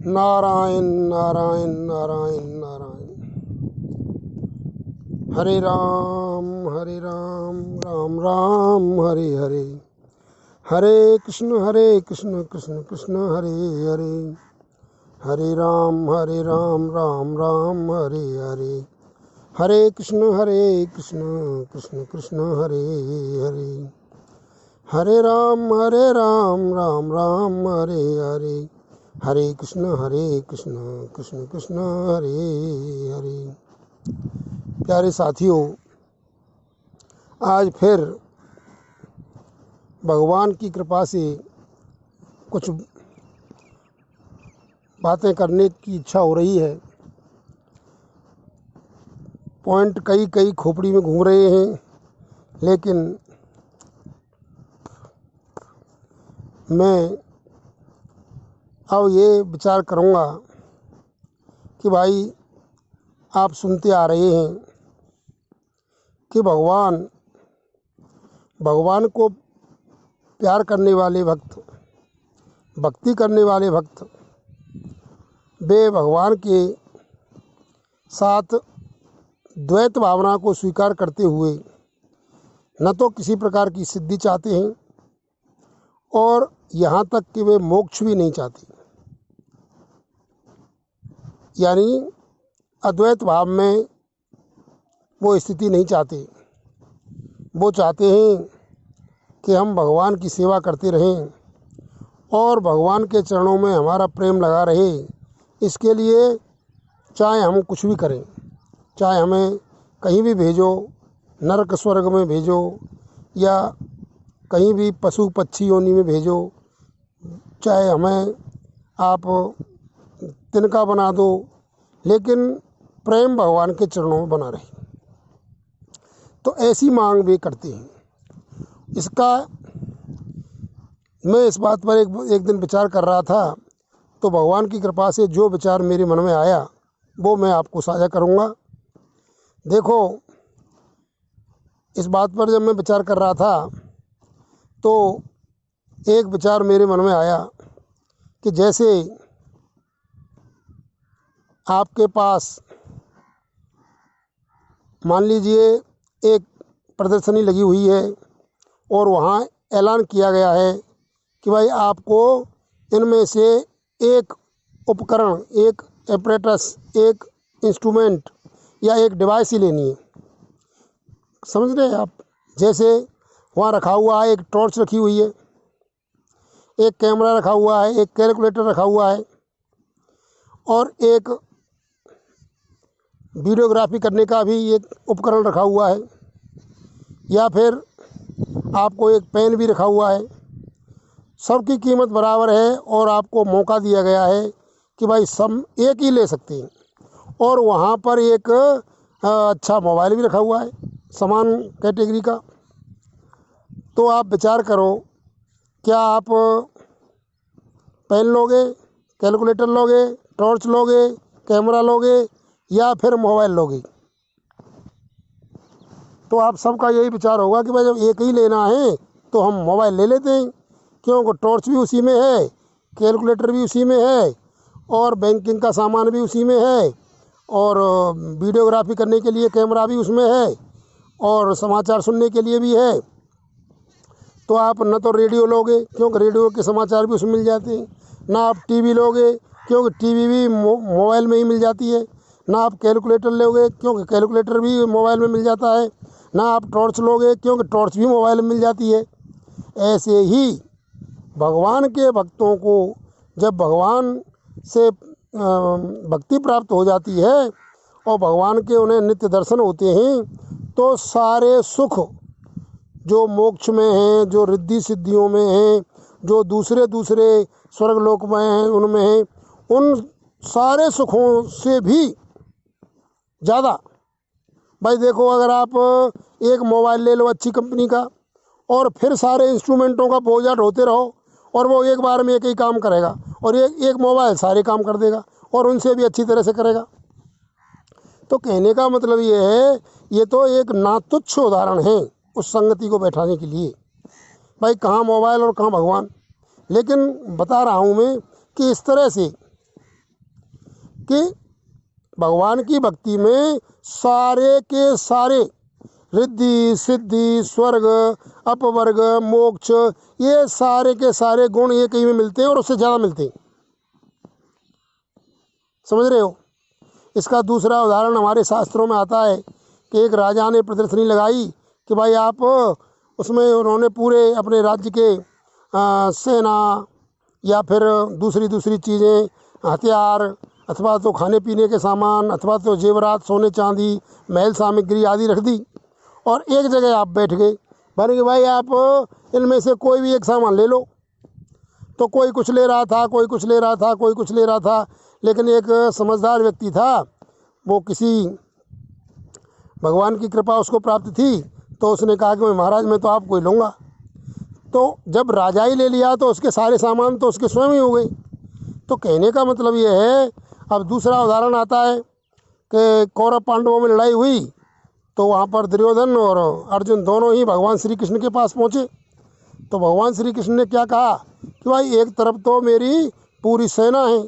नारायण नारायण नारायण नारायण। हरे राम राम राम हरे हरे। हरे कृष्ण कृष्ण कृष्ण हरे हरे। हरे राम राम राम हरे हरे। हरे कृष्ण कृष्ण कृष्ण हरे हरे। हरे राम राम राम हरे हरे। हरे कृष्ण कृष्ण कृष्ण हरे हरे। प्यारे साथियों, आज फिर भगवान की कृपा से कुछ बातें करने की इच्छा हो रही है। पॉइंट कई खोपड़ी में घूम रहे हैं, लेकिन मैं अब ये विचार करूँगा कि भाई, आप सुनते आ रहे हैं कि भगवान को प्यार करने वाले भक्त, भक्ति करने वाले भक्त, वे भगवान के साथ द्वैत भावना को स्वीकार करते हुए न तो किसी प्रकार की सिद्धि चाहते हैं और यहाँ तक कि वे मोक्ष भी नहीं चाहते। यानी अद्वैत भाव में वो स्थिति नहीं चाहते। वो चाहते हैं कि हम भगवान की सेवा करते रहें और भगवान के चरणों में हमारा प्रेम लगा रहे। इसके लिए चाहे हम कुछ भी करें, चाहे हमें कहीं भी भेजो, नरक स्वर्ग में भेजो या कहीं भी पशु पक्षी योनि में भेजो, चाहे हमें आप तिनका बना दो, लेकिन प्रेम भगवान के चरणों में बना रहे। तो ऐसी मांग वे करते हैं। इसका मैं इस बात पर एक दिन विचार कर रहा था, तो भगवान की कृपा से जो विचार मेरे मन में आया वो मैं आपको साझा करूंगा। देखो, इस बात पर जब मैं विचार कर रहा था तो एक विचार मेरे मन में आया कि जैसे आपके पास मान लीजिए एक प्रदर्शनी लगी हुई है और वहाँ ऐलान किया गया है कि भाई आपको इनमें से एक उपकरण, एक एपरेटस, एक इंस्ट्रूमेंट या एक डिवाइस ही लेनी है। समझ रहे हैं आप? जैसे वहाँ रखा हुआ है, एक टॉर्च रखी हुई है, एक कैमरा रखा हुआ है, एक कैलकुलेटर रखा हुआ है और एक वीडियोग्राफी करने का भी एक उपकरण रखा हुआ है, या फिर आपको एक पेन भी रखा हुआ है। सबकी कीमत बराबर है और आपको मौका दिया गया है कि भाई सब एक ही ले सकते हैं। और वहाँ पर एक अच्छा मोबाइल भी रखा हुआ है समान कैटेगरी का। तो आप विचार करो, क्या आप पेन लोगे, कैलकुलेटर लोगे, टॉर्च लोगे, कैमरा लोगे या फिर मोबाइल लोगे? तो आप सबका यही विचार होगा कि भाई जब एक ही लेना है तो हम मोबाइल ले लेते हैं, क्योंकि टॉर्च भी उसी में है, कैलकुलेटर भी उसी में है और बैंकिंग का सामान भी उसी में है और वीडियोग्राफी करने के लिए कैमरा भी उसमें है और समाचार सुनने के लिए भी है। तो आप न तो रेडियो लोगे, क्योंकि रेडियो के समाचार भी उसमें मिल जाते हैं, ना आप टीवी लोगे क्योंकि टीवी भी मोबाइल में ही मिल जाती है, ना आप कैलकुलेटर लोगे क्योंकि कैलकुलेटर भी मोबाइल में मिल जाता है, ना आप टॉर्च लोगे क्योंकि टॉर्च भी मोबाइल में मिल जाती है। ऐसे ही भगवान के भक्तों को जब भगवान से भक्ति प्राप्त हो जाती है और भगवान के उन्हें नित्य दर्शन होते हैं, तो सारे सुख जो मोक्ष में हैं, जो रिद्धि सिद्धियों में हैं, जो दूसरे स्वर्गलोक में हैं, उनमें हैं, उन सारे सुखों से भी ज़्यादा। भाई देखो, अगर आप एक मोबाइल ले लो अच्छी कंपनी का और फिर सारे इंस्ट्रूमेंटों का बोझा ढोते रहो और वो एक बार में एक ही काम करेगा और एक मोबाइल सारे काम कर देगा और उनसे भी अच्छी तरह से करेगा। तो कहने का मतलब ये है, ये तो एक नातुच्छ उदाहरण है उस संगति को बैठाने के लिए। भाई कहाँ मोबाइल और कहाँ भगवान। लेकिन बता रहा हूँ मैं कि इस तरह से कि भगवान की भक्ति में सारे के सारे रिद्धि सिद्धि स्वर्ग अपवर्ग मोक्ष ये सारे के सारे गुण एक ही में मिलते हैं और उससे ज़्यादा मिलते हैं। समझ रहे हो। इसका दूसरा उदाहरण हमारे शास्त्रों में आता है कि एक राजा ने प्रदर्शनी लगाई कि भाई आप उसमें उन्होंने पूरे अपने राज्य के सेना या फिर दूसरी चीज़ें हथियार अथवा तो खाने पीने के सामान अथवा तो जेवरात सोने चांदी महल सामग्री आदि रख दी और एक जगह आप बैठ गए। माने कि भाई आप इनमें से कोई भी एक सामान ले लो। तो कोई कुछ ले रहा था, कोई कुछ ले रहा था, कोई कुछ ले रहा था, लेकिन एक समझदार व्यक्ति था, वो किसी भगवान की कृपा उसको प्राप्त थी, तो उसने कहा कि मैं महाराज मैं तो आपको ही लूँगा। तो जब राजा ही ले लिया तो उसके सारे सामान तो उसके स्वयं ही हो गए। तो कहने का मतलब ये है। अब दूसरा उदाहरण आता है कि कौरव पांडवों में लड़ाई हुई तो वहाँ पर दुर्योधन और अर्जुन दोनों ही भगवान श्री कृष्ण के पास पहुँचे। तो भगवान श्री कृष्ण ने क्या कहा कि भाई एक तरफ तो मेरी पूरी सेना है,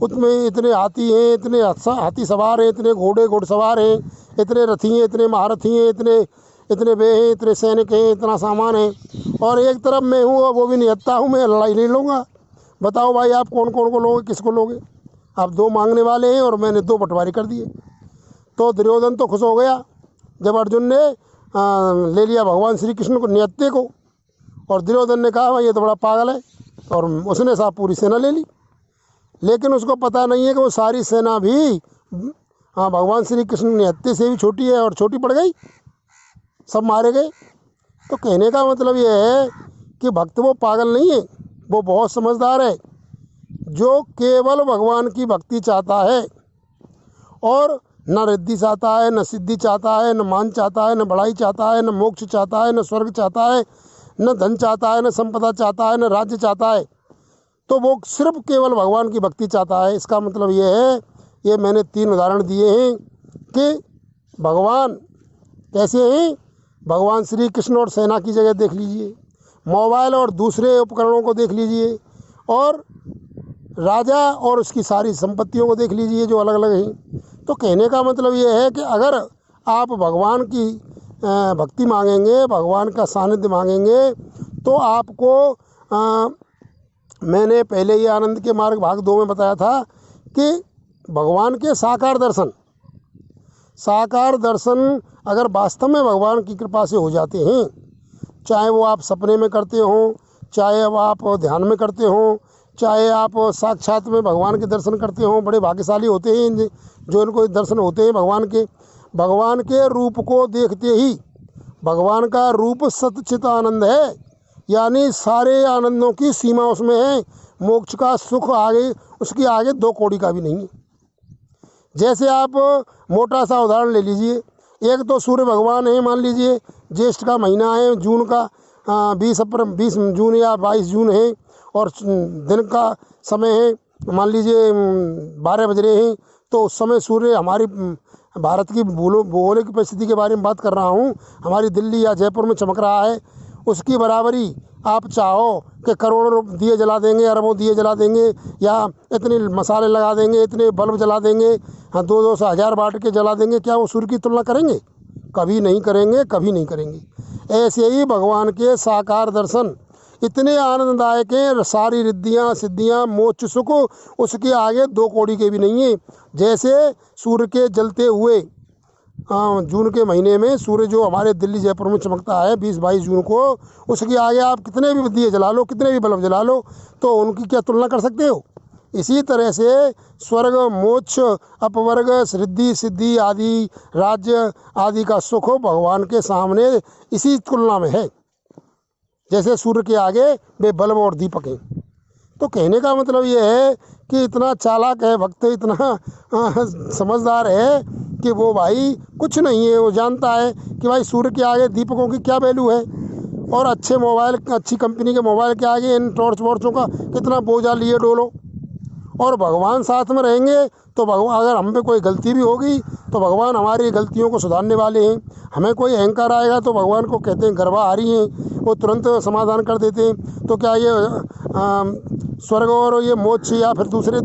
उसमें इतने हाथी हैं, इतने हाथी सवार हैं, इतने घोड़े घुड़सवार हैं, इतने रथी हैं, इतने महारथी हैं, इतने वे हैं, इतने सैनिक हैं, इतना सामान है, और एक तरफ मैं हूँ वो भी निहत्था हूँ, मैं लड़ाई नहीं लूँगा। बताओ भाई आप कौन कौन को लोगे, किसको लोगे। आप दो मांगने वाले हैं और मैंने दो बंटवारे कर दिए। तो दुर्योधन तो खुश हो गया जब अर्जुन ने ले लिया भगवान श्री कृष्ण को निहत्थे को, और दुर्योधन ने कहा भाई ये तो बड़ा पागल है, और उसने साहब पूरी सेना ले ली। लेकिन उसको पता नहीं है कि वो सारी सेना भी भगवान श्री कृष्ण निहत्थे से भी छोटी है और छोटी पड़ गई, सब मारे गए। तो कहने का मतलब ये है कि भक्त वो पागल नहीं है, वो बहुत समझदार है, जो केवल भगवान की भक्ति चाहता है और न रिद्धि चाहता है, न सिद्धि चाहता है, न मान चाहता है, न बड़ाई चाहता है, न मोक्ष चाहता है, न स्वर्ग चाहता है, न धन चाहता है, न संपदा चाहता है, न राज्य चाहता है। तो वो सिर्फ केवल भगवान की भक्ति चाहता है। इसका मतलब ये है, ये मैंने 3 उदाहरण दिए हैं कि भगवान कैसे हैं। भगवान श्री कृष्ण और सेना की जगह देख लीजिए, मोबाइल और दूसरे उपकरणों को देख लीजिए, और राजा और उसकी सारी संपत्तियों को देख लीजिए जो अलग अलग हैं। तो कहने का मतलब ये है कि अगर आप भगवान की भक्ति मांगेंगे, भगवान का सानिध्य मांगेंगे, तो आपको मैंने पहले ही आनंद के मार्ग भाग 2 में बताया था कि भगवान के साकार दर्शन अगर वास्तव में भगवान की कृपा से हो जाते हैं, चाहे वो आप सपने में करते हो, चाहे वो आप ध्यान में करते हो, चाहे आप साक्षात में भगवान के दर्शन करते हो, बड़े भाग्यशाली होते हैं जो इनको दर्शन होते हैं भगवान के रूप को देखते ही। भगवान का रूप सच्चित आनंद है, यानी सारे आनंदों की सीमा उसमें है। मोक्ष का सुख आगे उसकी आगे 2 कौड़ी का भी नहीं है। जैसे आप मोटा सा उदाहरण ले लीजिए, एक तो सूर्य भगवान है, मान लीजिए ज्येष्ठ का महीना है, जून का 20 जून या 22 जून है, और दिन का समय है मान लीजिए 12 बज रहे हैं। तो उस समय सूर्य हमारी भारत की भौगोलिक परिस्थिति के बारे में बात कर रहा हूँ, हमारी दिल्ली या जयपुर में चमक रहा है। उसकी बराबरी आप चाहो कि करोड़ों दिए जला देंगे, अरबों दिए जला देंगे, या इतने मसाले लगा देंगे, इतने बल्ब जला देंगे, हाँ 200 1000 बांट के जला देंगे, क्या वो सूर्य की तुलना करेंगे? कभी नहीं करेंगे, कभी नहीं करेंगे। ऐसे ही भगवान के साकार दर्शन इतने आनंददायक हैं, सारी रिद्धियाँ सिद्धियाँ मोक्ष सुख उसके आगे 2 कौड़ी के भी नहीं है। जैसे सूर्य के जलते हुए जून के महीने में सूर्य जो हमारे दिल्ली जयपुर में चमकता है 20-22 जून को, उसके आगे आप कितने भी दिए जला लो, कितने भी बल्ब जला लो, तो उनकी क्या तुलना कर सकते हो? इसी तरह से स्वर्ग मोक्ष अपवर्ग रिद्धि सिद्धि आदि राज्य आदि का सुख भगवान के सामने इसी तुलना में है, जैसे सूर्य के आगे वे बल्ब और दीपक हैं। तो कहने का मतलब ये है कि इतना चालाक है भक्त, इतना समझदार है कि वो भाई कुछ नहीं है, वो जानता है कि भाई सूर्य के आगे दीपकों की क्या वैल्यू है, और अच्छे मोबाइल अच्छी कंपनी के मोबाइल के आगे इन टॉर्च वॉर्चों का कितना बोझा लिए डोलो, और भगवान साथ में रहेंगे तो भगवान, अगर हम पे कोई गलती भी होगी तो भगवान हमारी गलतियों को सुधारने वाले हैं। हमें कोई अहंकार आएगा तो भगवान को कहते हैं गर्वा आ रही हैं, वो तुरंत समाधान कर देते हैं। तो क्या ये स्वर्ग और ये मोक्ष या फिर दूसरे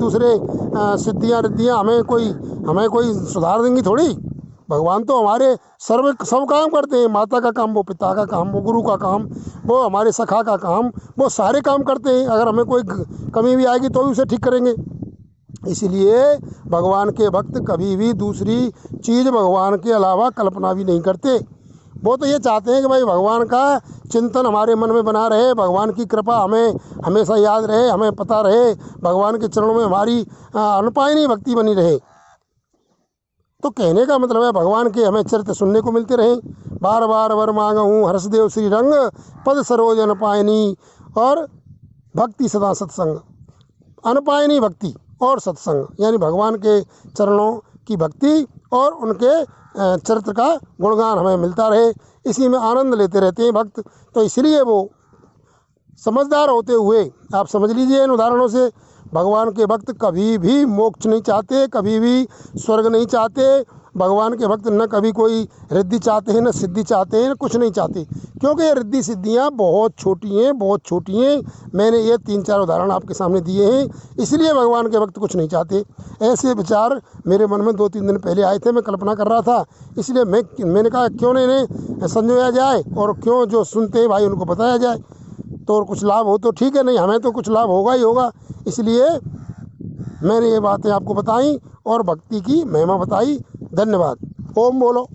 सिद्धियाँ रिद्धियाँ हमें कोई सुधार देंगी थोड़ी। भगवान तो हमारे सब काम करते हैं। माता का काम, वो पिता का काम, वो गुरु का काम, वो हमारे सखा का काम, वो सारे काम करते हैं। अगर हमें कोई कमी भी आएगी तो भी उसे ठीक करेंगे। इसलिए भगवान के भक्त कभी भी दूसरी चीज़ भगवान के अलावा कल्पना भी नहीं करते। वो तो ये चाहते हैं कि भाई भगवान का चिंतन हमारे मन में बना रहे, भगवान की कृपा हमें हमेशा याद रहे, हमें पता रहे, भगवान के चरणों में हमारी अनपायनी भक्ति बनी रहे। तो कहने का मतलब है भगवान के हमें चरित्र सुनने को मिलते रहें। बार बार वर मांगहूँ हर्षदेव श्री रंग, पद सरोज अनपायनी और भक्ति सदा सत्संग। अनपायनी भक्ति और सत्संग यानी भगवान के चरणों की भक्ति और उनके चरित्र का गुणगान हमें मिलता रहे, इसी में आनंद लेते रहते हैं भक्त। तो इसलिए वो समझदार होते हुए आप समझ लीजिए इन उदाहरणों से, भगवान के भक्त कभी भी मोक्ष नहीं चाहते, कभी भी स्वर्ग नहीं चाहते। भगवान के भक्त न कभी कोई रिद्धि चाहते हैं, न सिद्धि चाहते हैं, न कुछ नहीं चाहते, क्योंकि ये रिद्धि सिद्धियाँ बहुत छोटी हैं। मैंने ये 3-4 उदाहरण आपके सामने दिए हैं, इसलिए भगवान के भक्त कुछ नहीं चाहते। ऐसे विचार मेरे मन में 2-3 दिन पहले आए थे, मैं कल्पना कर रहा था। इसलिए मैंने कहा क्यों नहीं इन्हें समझाया जाए और क्यों जो सुनते हैं भाई उनको बताया जाए, तो कुछ लाभ हो तो ठीक है, नहीं हमें तो कुछ लाभ होगा ही होगा। इसलिए मैंने ये बातें आपको बताई और भक्ति की महिमा बताई। धन्यवाद। ओम बोलो।